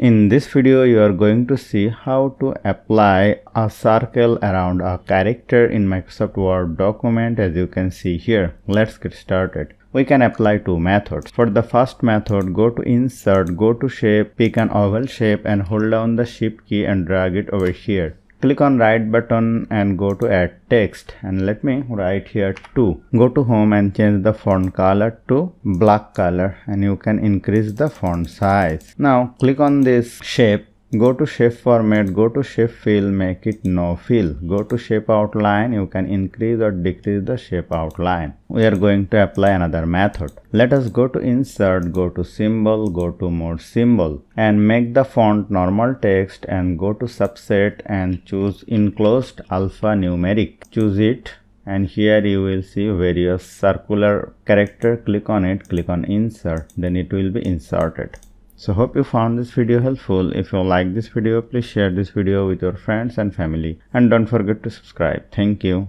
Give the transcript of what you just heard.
In this video, you are going to see how to apply a circle around a character in Microsoft Word document, as you can see here. Let's get started. We can apply two methods. For the first method, go to Insert, go to Shape, pick an oval shape and hold down the Shift key and drag it over here. Click on right button and go to add text, and let me write here 2. Go to home and change the font color to black color, and you can increase the font size. Now click on this shape, go to shape format, go to shape fill, make it no fill. Go to shape outline, you can increase or decrease the shape outline. We are going to apply another method. Let us go to Insert, go to Symbol, go to More Symbol and make the font normal text, and go to Subset and choose Enclosed Alphanumeric. Choose it, and here you will see various circular character. Click on it, click on Insert, then it will be inserted. So hope you found this video helpful. If you like this video, please share this video with your friends and family, and don't forget to subscribe. Thank you.